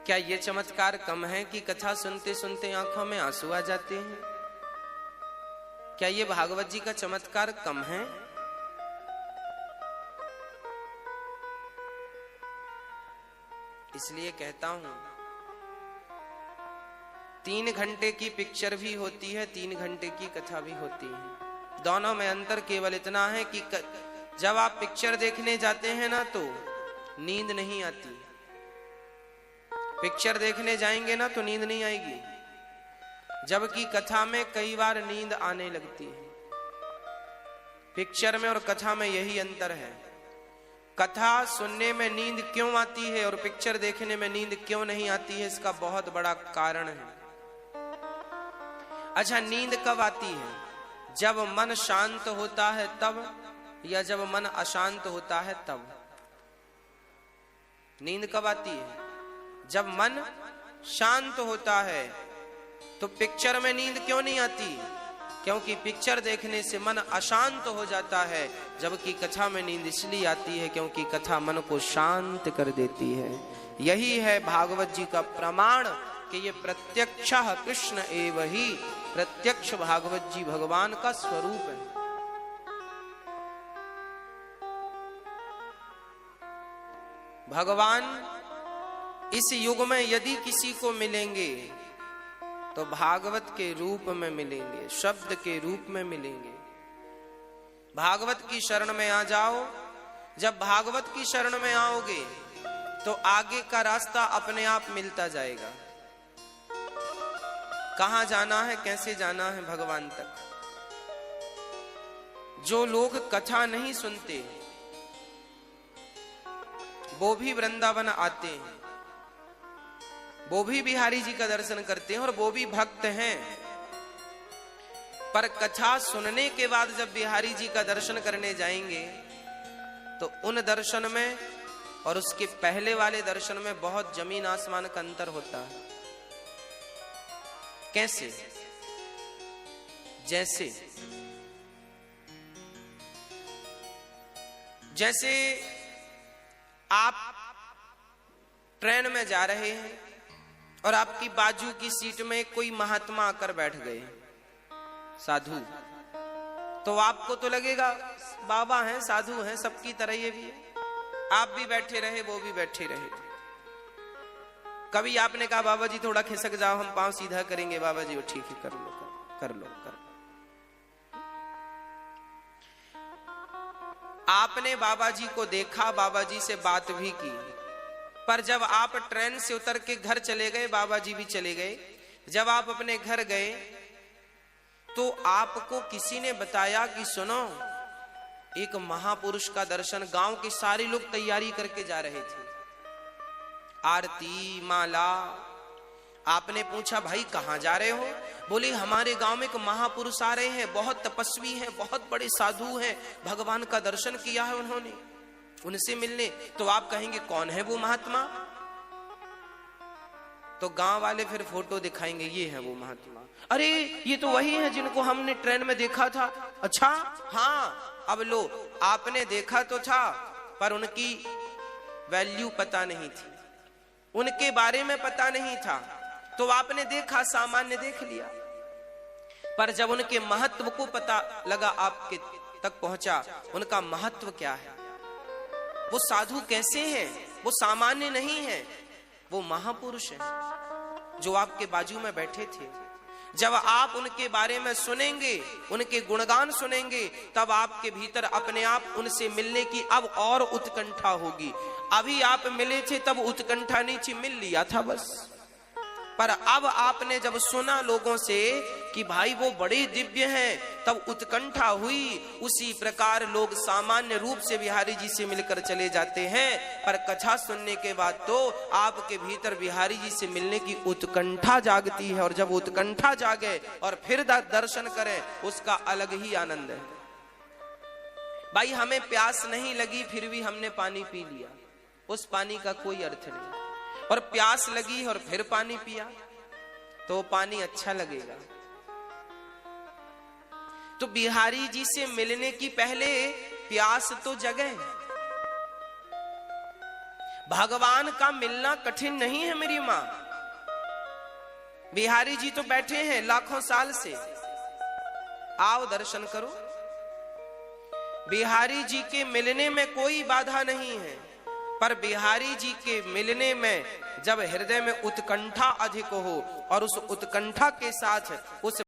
क्या ये चमत्कार कम है कि कथा सुनते सुनते आंखों में आंसू आ जाते हैं? क्या ये भागवत जी का चमत्कार कम है? इसलिए कहता हूं 3 घंटे की पिक्चर भी होती है, 3 घंटे की कथा भी होती है। दोनों में अंतर केवल इतना है कि जब आप पिक्चर देखने जाते हैं ना तो नींद नहीं आती। पिक्चर देखने जाएंगे ना तो नींद नहीं आएगी, जबकि कथा में कई बार नींद आने लगती है। पिक्चर में और कथा में यही अंतर है। कथा सुनने में नींद क्यों आती है और पिक्चर देखने में नींद क्यों नहीं आती है, इसका बहुत बड़ा कारण है। अच्छा, नींद कब आती है? जब मन शांत होता है तब, या जब मन अशांत होता है तब। नींद कब आती है? जब मन शांत होता है। तो पिक्चर में नींद क्यों नहीं आती? क्योंकि पिक्चर देखने से मन अशांत हो जाता है, जबकि कथा में नींद इसलिए आती है क्योंकि कथा मन को शांत कर देती है। यही है भागवत जी का प्रमाण कि ये प्रत्यक्षः कृष्ण एव ही, प्रत्यक्ष भागवत जी भगवान का स्वरूप है। भगवान इस युग में यदि किसी को मिलेंगे तो भागवत के रूप में मिलेंगे, शब्द के रूप में मिलेंगे। भागवत की शरण में आ जाओ। जब भागवत की शरण में आओगे तो आगे का रास्ता अपने आप मिलता जाएगा। कहां जाना है, कैसे जाना है भगवान तक। जो लोग कथा नहीं सुनते वो भी वृंदावन आते हैं, वो भी बिहारी जी का दर्शन करते हैं और वो भी भक्त हैं। पर कथा सुनने के बाद जब बिहारी जी का दर्शन करने जाएंगे तो उन दर्शन में और उसके पहले वाले दर्शन में बहुत जमीन आसमान का अंतर होता है। कैसे? जैसे आप ट्रेन में जा रहे हैं और आपकी बाजू की सीट में कोई महात्मा आकर बैठ गए, साधु। तो आपको तो लगेगा बाबा हैं, साधु हैं, सबकी तरह ये भी है। आप भी बैठे रहे, वो भी बैठे रहे। कभी आपने कहा बाबा जी थोड़ा खिसक जाओ, हम पांव सीधा करेंगे। बाबा जी वो ठीक है, कर लो। आपने बाबा जी को देखा, बाबा जी से बात भी की, पर जब आप ट्रेन से उतर के घर चले गए, बाबा जी भी चले गए। जब आप अपने घर गए तो आपको किसी ने बताया कि सुनो, एक महापुरुष का दर्शन। गांव के सारे लोग तैयारी करके जा रहे थे, आरती माला। आपने पूछा भाई कहां जा रहे हो? बोले हमारे गांव में एक महापुरुष आ रहे हैं, बहुत तपस्वी हैं, बहुत बड़े साधु हैं, भगवान का दर्शन किया है उन्होंने, उनसे मिलने। तो आप कहेंगे कौन है वो महात्मा? तो गांव वाले फिर फोटो दिखाएंगे, ये है वो महात्मा। अरे ये तो वही है जिनको हमने ट्रेन में देखा था। अच्छा हाँ, अब लो, आपने देखा तो था पर उनकी वैल्यू पता नहीं थी, उनके बारे में पता नहीं था। तो आपने देखा, सामान्य देख लिया, पर जब उनके महत्व को पता लगा, आपके तक पहुंचा, उनका महत्व क्या है, वो साधु कैसे हैं, वो सामान्य नहीं है, वो महापुरुष हैं जो आपके बाजू में बैठे थे। जब आप उनके बारे में सुनेंगे, उनके गुणगान सुनेंगे, तब आपके भीतर अपने आप उनसे मिलने की अब और उत्कंठा होगी। अभी आप मिले थे तब उत्कंठा नहीं थी, मिल लिया था बस। पर अब आपने जब सुना लोगों से कि भाई वो बड़े दिव्य हैं, तब उत्कंठा हुई। उसी प्रकार लोग सामान्य रूप से बिहारी जी से मिलकर चले जाते हैं, पर कथा सुनने के बाद तो आपके भीतर बिहारी जी से मिलने की उत्कंठा जागती है। और जब उत्कंठा जागे और फिर दर्शन करें, उसका अलग ही आनंद है। भाई हमें प्यास नहीं लगी फिर भी हमने पानी पी लिया, उस पानी का कोई अर्थ नहीं। और प्यास लगी और फिर पानी पिया तो पानी अच्छा लगेगा। तो बिहारी जी से मिलने की पहले प्यास तो जगे। भगवान का मिलना कठिन नहीं है मेरी मां। बिहारी जी तो बैठे हैं लाखों साल से, आओ दर्शन करो। बिहारी जी के मिलने में कोई बाधा नहीं है, पर बिहारी जी के मिलने में जब हृदय में उत्कंठा अधिक हो और उस उत्कंठा के साथ उस